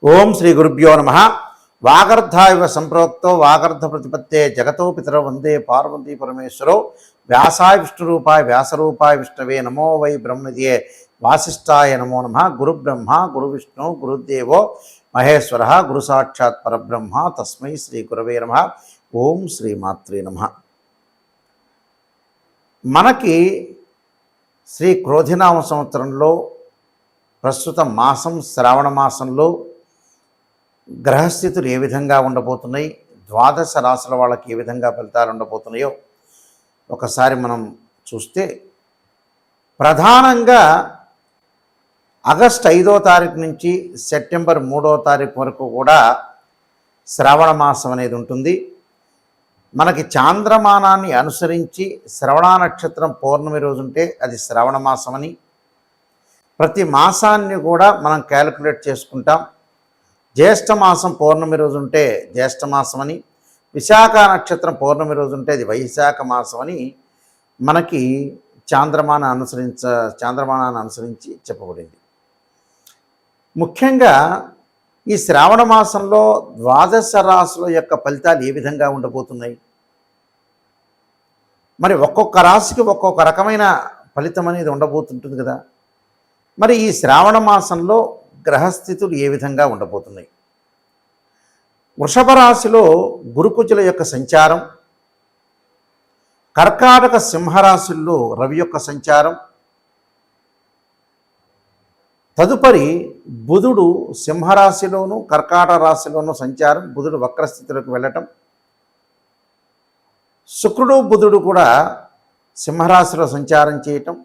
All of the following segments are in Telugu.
ఓం శ్రీ గురుభ్యో నమ. వాగర్ధావివ సంప్రోక్తో వాగర్ధ ప్రతిపత్తే జగతో పితరో వందే పార్వతీ పరమేశ్వరో. వ్యాసాయ విష్ణురూపాయ వ్యాసరూపాయ విష్ణవే నమో వై బ్రహ్మణిదే వాసిష్ఠాయ నమో నమ. గురు బ్రహ్మ గురు విష్ణు గురుదేవో మహేశ్వర గురు సాక్షాత్ పరబ్రహ్మ తస్మై శ్రీ గురవే నమ. ఓం శ్రీ మాత్రే నమ. మనకి శ్రీ క్రోధినామ సంవత్సరంలో ప్రస్తుత మాసం శ్రావణ మాసంలో గ్రహస్థితులు ఏ విధంగా ఉండబోతున్నాయి, ద్వాదశ రాశుల వాళ్ళకి ఏ విధంగా ఫలితాలు ఉండబోతున్నాయో ఒకసారి మనం చూస్తే, ప్రధానంగా ఆగస్టు 5వ తారీఖు నుంచి సెప్టెంబర్ 3వ తారీఖు వరకు కూడా శ్రావణ మాసం అనేది ఉంటుంది. మనకి చాంద్రమానాన్ని అనుసరించి శ్రవణ నక్షత్రం పౌర్ణమి రోజు ఉంటే అది శ్రావణ మాసమని, ప్రతి మాసాన్ని కూడా మనం క్యాలిక్యులేట్ చేసుకుంటాం. జ్యేష్ఠ మాసం పౌర్ణమి రోజు ఉంటే జ్యేష్ఠ మాసం అని, విశాఖ నక్షత్రం పౌర్ణమి రోజు ఉంటే అది వైశాఖ మాసం అని మనకి చాంద్రమానాన్ని అనుసరించి చెప్పబడింది. ముఖ్యంగా ఈ శ్రావణ మాసంలో ద్వాదశ రాశుల యొక్క ఫలితాలు ఏ విధంగా ఉండబోతున్నాయి, మరి ఒక్కొక్క రాశికి ఒక్కొక్క రకమైన ఫలితం అనేది ఉండబోతుంటుంది కదా. మరి ఈ శ్రావణ మాసంలో గ్రహస్థితులు ఏ విధంగా ఉండబోతున్నాయి? వృషభ రాశిలో గురుకుజుల యొక్క సంచారం, కర్కాటక సింహరాశుల్లో రవి యొక్క సంచారం, తదుపరి బుధుడు సింహరాశిలోను కర్కాటక రాశిలోను సంచారం, బుధుడు వక్రస్థితిలోకి వెళ్ళటం, శుక్రుడు బుధుడు కూడా సింహరాశిలో సంచారం చేయటం,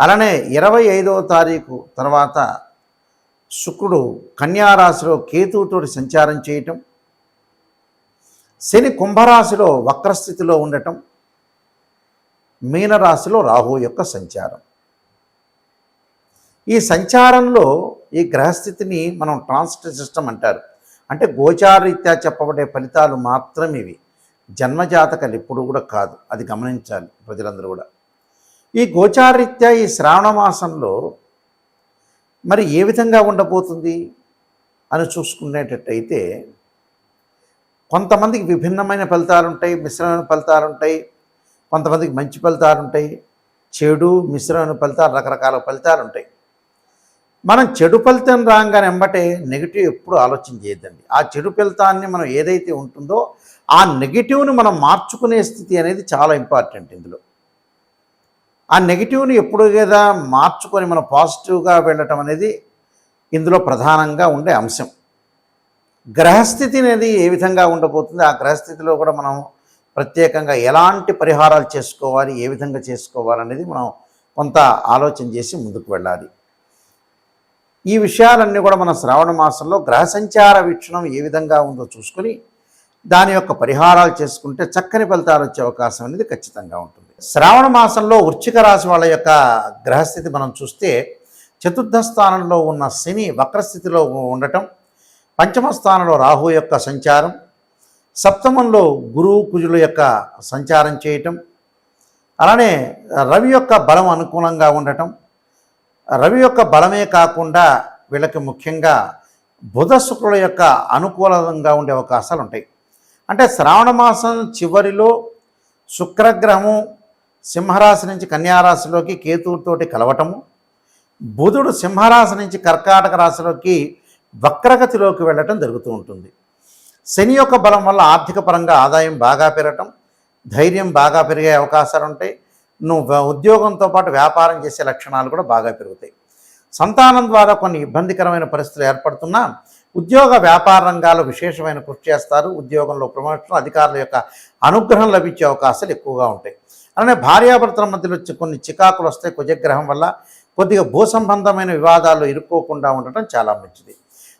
అలానే 25వ తారీఖు తర్వాత శుక్రుడు కన్యారాశిలో కేతువుతోటి సంచారం చేయటం, శని కుంభరాశిలో వక్రస్థితిలో ఉండటం, మీనరాశిలో రాహు యొక్క సంచారం. ఈ సంచారంలో ఈ గ్రహస్థితిని మనం ట్రాన్సిట్ సిస్టమ్ అంటారు. అంటే గోచారరీత్యా చెప్పబడే ఫలితాలు మాత్రం ఇవి, జన్మజాతకాలు ఎప్పుడు కూడా కాదు. అది గమనించాలి ప్రజలందరూ కూడా. ఈ గోచారరీత్యా ఈ శ్రావణ మాసంలో మరి ఏ విధంగా ఉండబోతుంది అని చూసుకునేటట్టయితే, కొంతమందికి విభిన్నమైన ఫలితాలు ఉంటాయి, మిశ్రమైన ఫలితాలు ఉంటాయి. కొంతమందికి మంచి ఫలితాలు ఉంటాయి, చెడు మిశ్రమైన ఫలితాలు, రకరకాల ఫలితాలు ఉంటాయి. మనం చెడు ఫలితం రాగానే వెంబటే నెగిటివ్ ఎప్పుడు ఆలోచన చేయొద్దండి. ఆ చెడు ఫలితాన్ని మనం ఏదైతే ఉంటుందో ఆ నెగిటివ్ని మనం మార్చుకునే స్థితి అనేది చాలా ఇంపార్టెంట్. ఇందులో ఆ నెగిటివ్ని ఎప్పుడు కదా మార్చుకొని మనం పాజిటివ్గా వెళ్ళటం అనేది ఇందులో ప్రధానంగా ఉండే అంశం. గ్రహస్థితి అనేది ఏ విధంగా ఉండబోతుంది, ఆ గ్రహస్థితిలో కూడా మనం ప్రత్యేకంగా ఎలాంటి పరిహారాలు చేసుకోవాలి, ఏ విధంగా చేసుకోవాలనేది మనం కొంత ఆలోచన చేసి ముందుకు వెళ్ళాలి. ఈ విషయాలన్నీ కూడా మన శ్రావణ మాసంలో గ్రహ సంచార వీక్షణం ఏ విధంగా ఉందో చూసుకొని దాని యొక్క పరిహారాలు చేసుకుంటే చక్కని ఫలితాలు వచ్చే అవకాశం అనేది ఖచ్చితంగా ఉంటుంది. శ్రావణ మాసంలో వృశ్చిక రాశి వాళ్ళ యొక్క గ్రహస్థితి మనం చూస్తే, చతుర్థ స్థానంలో ఉన్న శని వక్రస్థితిలో ఉండటం, పంచమ స్థానంలో రాహు యొక్క సంచారం, సప్తమంలో గురువు కుజుల యొక్క సంచారం చేయటం, అలానే రవి యొక్క బలం అనుకూలంగా ఉండటం. రవి యొక్క బలమే కాకుండా వీళ్ళకి ముఖ్యంగా బుధ శుక్రుల యొక్క అనుకూలంగా ఉండే అవకాశాలు ఉంటాయి. అంటే శ్రావణ మాసం చివరిలో శుక్రగ్రహము సింహరాశి నుంచి కన్యారాశిలోకి కేతువుతోటి కలవటము, బుధుడు సింహరాశి నుంచి కర్కాటక రాశిలోకి వక్రగతిలోకి వెళ్ళటం జరుగుతూ ఉంటుంది. శని యొక్క బలం వల్ల ఆర్థిక పరంగా ఆదాయం బాగా పెరగటం, ధైర్యం బాగా పెరిగే అవకాశాలు ఉంటాయి. నువ్వు ఉద్యోగంతో పాటు వ్యాపారం చేసే లక్షణాలు కూడా బాగా పెరుగుతాయి. సంతానం ద్వారా కొన్ని ఇబ్బందికరమైన పరిస్థితులు ఏర్పడుతున్నా ఉద్యోగ వ్యాపార రంగాల్లో విశేషమైన కృషి చేస్తారు. ఉద్యోగంలో ప్రమోషన్, అధికారుల యొక్క అనుగ్రహం లభించే అవకాశాలు ఎక్కువగా ఉంటాయి. అలానే భార్యాభర్తల మధ్యలో కొన్ని చికాకులు వస్తాయి. కుజగ్రహం వల్ల కొద్దిగా భూ సంబంధమైన వివాదాల్లో ఇరుక్కోకుండా ఉండటం చాలా మంచిది.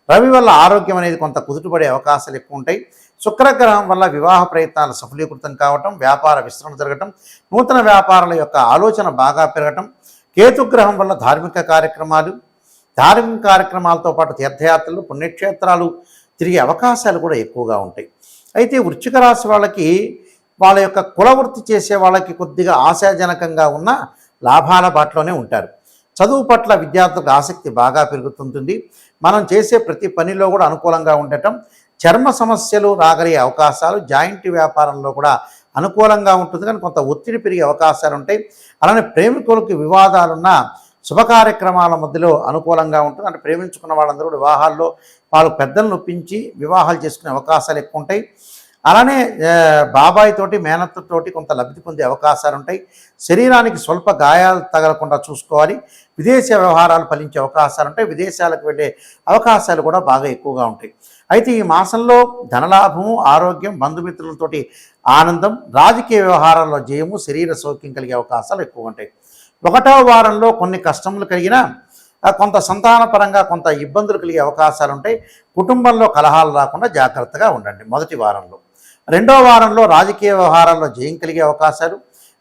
రవి వల్ల ఆరోగ్యం అనేది కొంత కుదుటపడే అవకాశాలు ఎక్కువ ఉంటాయి. శుక్రగ్రహం వల్ల వివాహ ప్రయత్నాలు సఫలీకృతం కావటం, వ్యాపార విస్తరణ జరగటం, నూతన వ్యాపారాల యొక్క ఆలోచన బాగా పెరగటం. కేతుగ్రహం వల్ల ధార్మిక కార్యక్రమాలతో పాటు తీర్థయాత్రలు, పుణ్యక్షేత్రాలు తిరిగే అవకాశాలు కూడా ఎక్కువగా ఉంటాయి. అయితే వృశ్చిక రాశి వాళ్ళకి వాళ్ళ యొక్క కులవృత్తి చేసే వాళ్ళకి కొద్దిగా ఆశాజనకంగా ఉన్న లాభాల బాటలోనే ఉంటారు. చదువు పట్ల విద్యార్థులకు ఆసక్తి బాగా పెరుగుతుంటుంది. మనం చేసే ప్రతి పనిలో కూడా అనుకూలంగా ఉండటం, చర్మ సమస్యలు రాగలిగే అవకాశాలు, జాయింట్ వ్యాపారంలో కూడా అనుకూలంగా ఉంటుంది, కానీ కొంత ఒత్తిడి పెరిగే అవకాశాలు ఉంటాయి. అలానే ప్రేమికులకు వివాదాలున్న శుభ కార్యక్రమాల మధ్యలో అనుకూలంగా ఉంటుంది. అంటే ప్రేమించుకున్న వాళ్ళందరూ కూడా వివాహాల్లో వాళ్ళు పెద్దలను ఒప్పించి వివాహాలు చేసుకునే అవకాశాలు ఎక్కువ ఉంటాయి. అలానే బాబాయ్ తోటి మేనత్తతోటి కొంత లబ్ధి పొందే అవకాశాలు ఉంటాయి. శరీరానికి స్వల్ప గాయాలు తగలకుండా చూసుకోవాలి. విదేశీ వ్యవహారాలు ఫలించే అవకాశాలు ఉంటాయి. విదేశాలకు వెళ్ళే అవకాశాలు కూడా బాగా ఎక్కువగా ఉంటాయి. అయితే ఈ మాసంలో ధనలాభము, ఆరోగ్యం, బంధుమిత్రులతోటి ఆనందం, రాజకీయ వ్యవహారాల్లో జయము, శరీర సౌఖ్యం కలిగే అవకాశాలు ఎక్కువ ఉంటాయి. 1వ వారంలో కొన్ని కష్టములు కలిగినా కొంత సంతానపరంగా కొంత ఇబ్బందులు కలిగే అవకాశాలు ఉంటాయి. కుటుంబంలో కలహాలు రాకుండా జాగ్రత్తగా ఉండండి మొదటి వారంలో. 2వ వారంలో రాజకీయ వ్యవహారాల్లో జయం కలిగే అవకాశాలు,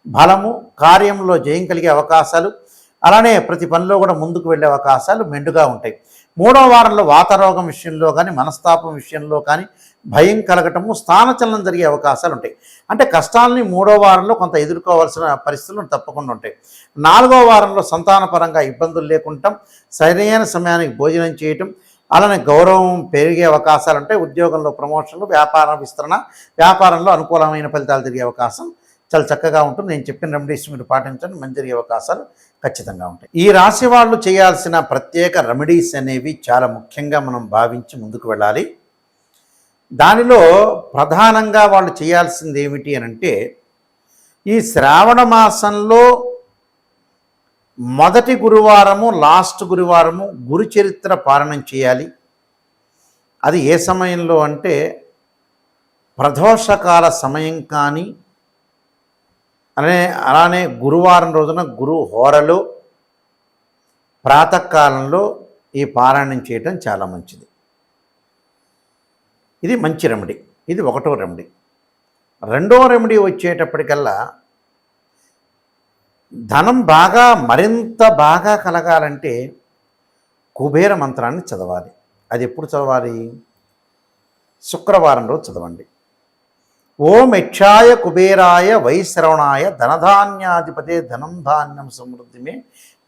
బలము, కార్యంలో జయం కలిగే అవకాశాలు, అలానే ప్రతి పనిలో కూడా ముందుకు వెళ్ళే అవకాశాలు మెండుగా ఉంటాయి. 3వ వారంలో వాతరోగం విషయంలో కానీ, మనస్తాపం విషయంలో కానీ భయం కలగటము, స్థానచలనం జరిగే అవకాశాలు ఉంటాయి. అంటే కష్టాలని 3వ వారంలో కొంత ఎదుర్కోవాల్సిన పరిస్థితులు తప్పకుండా ఉంటాయి. 4వ వారంలో సంతానపరంగా ఇబ్బందులు లేకుండా సరైన సమయానికి భోజనం చేయటం, అలానే గౌరవం పెరిగే అవకాశాలు ఉంటాయి. ఉద్యోగంలో ప్రమోషన్లు, వ్యాపార విస్తరణ, వ్యాపారంలో అనుకూలమైన ఫలితాలు జరిగే అవకాశం చాలా చక్కగా ఉంటుంది. నేను చెప్పిన రెమెడీస్ మీరు పాటించండి, మంచి జరిగే అవకాశాలు ఖచ్చితంగా ఉంటాయి. ఈ రాశి వాళ్ళు చేయాల్సిన ప్రత్యేక రెమెడీస్ అనేవి చాలా ముఖ్యంగా మనం భావించి ముందుకు వెళ్ళాలి. దానిలో ప్రధానంగా వాళ్ళు చేయాల్సింది ఏమిటి అని అంటే, ఈ శ్రావణ మాసంలో మొదటి గురువారము, లాస్ట్ గురువారము గురు చరిత్ర పారాయణం చేయాలి. అది ఏ సమయంలో అంటే ప్రదోషకాల సమయం కానీ, అలానే గురువారం రోజున గురు హోరలో ప్రాతకాలంలో ఈ పారాయణం చేయటం చాలా మంచిది. ఇది మంచి రెమెడీ. ఇది 1వ రెమెడీ. 2వ రెమెడీ వచ్చేటప్పటికల్లా ధనం మరింత బాగా కలగాలంటే కుబేర మంత్రాన్ని చదవాలి. అది ఎప్పుడు చదవాలి? శుక్రవారం రోజు చదవండి. ఓం యక్షాయ కుబేరాయ వైశ్రవణాయ ధనధాన్యాధిపతే ధనం ధాన్యం సమృద్ధిమే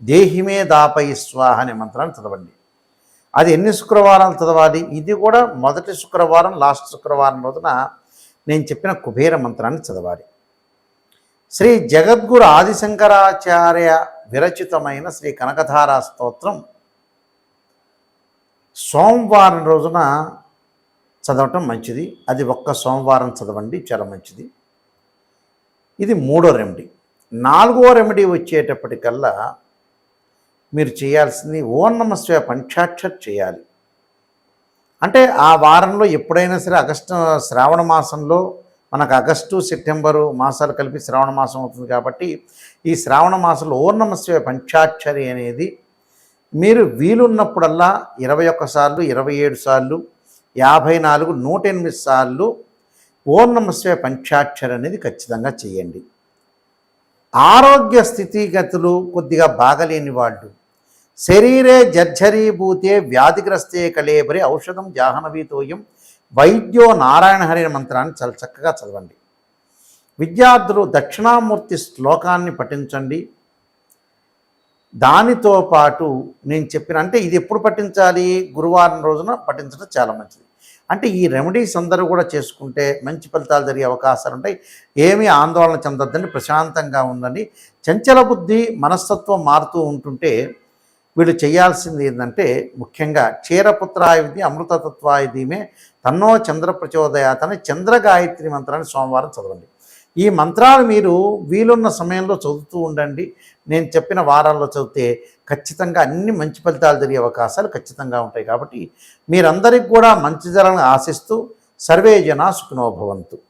దేహిమే దాపయి స్వాహ అనే మంత్రాన్ని చదవండి. అది ఎన్ని శుక్రవారాలు చదవాలి? ఇది కూడా మొదటి శుక్రవారం, లాస్ట్ శుక్రవారం రోజున నేను చెప్పిన కుబేర మంత్రాన్ని చదవాలి. శ్రీ జగద్గురు ఆదిశంకరాచార్య విరచితమైన శ్రీ కనకధారా స్తోత్రం సోమవారం రోజున చదవటం మంచిది. అది ఒక్క సోమవారం చదవండి, చాలా మంచిది. ఇది 3వ రెమెడీ. 4వ రెమెడీ వచ్చేటప్పటికల్లా మీరు చేయాల్సింది ఓం నమః శివాయ పంచాక్షరి చేయాలి. అంటే ఆ వారంలో ఎప్పుడైనా సరే శ్రావణ మాసంలో మనకు ఆగస్టు, సెప్టెంబరు మాసాలు కలిపి శ్రావణ మాసం అవుతుంది కాబట్టి ఈ శ్రావణ మాసంలో ఓం నమః శివాయ పంచాక్షరి అనేది మీరు వీలున్నప్పుడల్లా 21 సార్లు, 27 సార్లు, 54, 108 సార్లు ఓం నమః శివాయ పంచాక్షరి అనేది ఖచ్చితంగా చేయండి. ఆరోగ్య స్థితిగతులు కొద్దిగా బాగలేని వాళ్ళు, శరీరే జర్జరీభూతే వ్యాధిగ్రస్తే కళేబరి ఔషధం జాహ్నవీతోయం వైద్యో నారాయణ హరి మంత్రాన్ని చాలా చక్కగా చదవండి. విద్యార్థులు దక్షిణామూర్తి శ్లోకాన్ని పఠించండి. దానితో పాటు నేను చెప్పిన, అంటే ఇది ఎప్పుడు పఠించాలి? గురువారం రోజున పఠించడం చాలా మంచిది. అంటే ఈ రెమెడీస్ అందరూ కూడా చేసుకుంటే మంచి ఫలితాలు జరిగే అవకాశాలు ఉంటాయి. ఏమీ ఆందోళన చెందొద్దండి, ప్రశాంతంగా ఉందండి. చంచల బుద్ధి, మనస్తత్వం మారుతూ ఉంటుంటే వీళ్ళు చేయాల్సింది ఏంటంటే ముఖ్యంగా క్షీరపుత్రాయ విద్య అమృతతత్వాయ ధీమే తన్నో చంద్ర ప్రచోదయాత్ అని చంద్ర గాయత్రి మంత్రాన్ని సోమవారం చదవండి. ఈ మంత్రాలు మీరు వీలున్న సమయంలో చదువుతూ ఉండండి. నేను చెప్పిన వారాల్లో చదివితే ఖచ్చితంగా అన్ని మంచి ఫలితాలు జరిగే అవకాశాలు ఖచ్చితంగా ఉంటాయి. కాబట్టి మీరందరికీ కూడా మంచి జరగాలని ఆశిస్తూ సర్వే జనా సుఖినో భవంతు.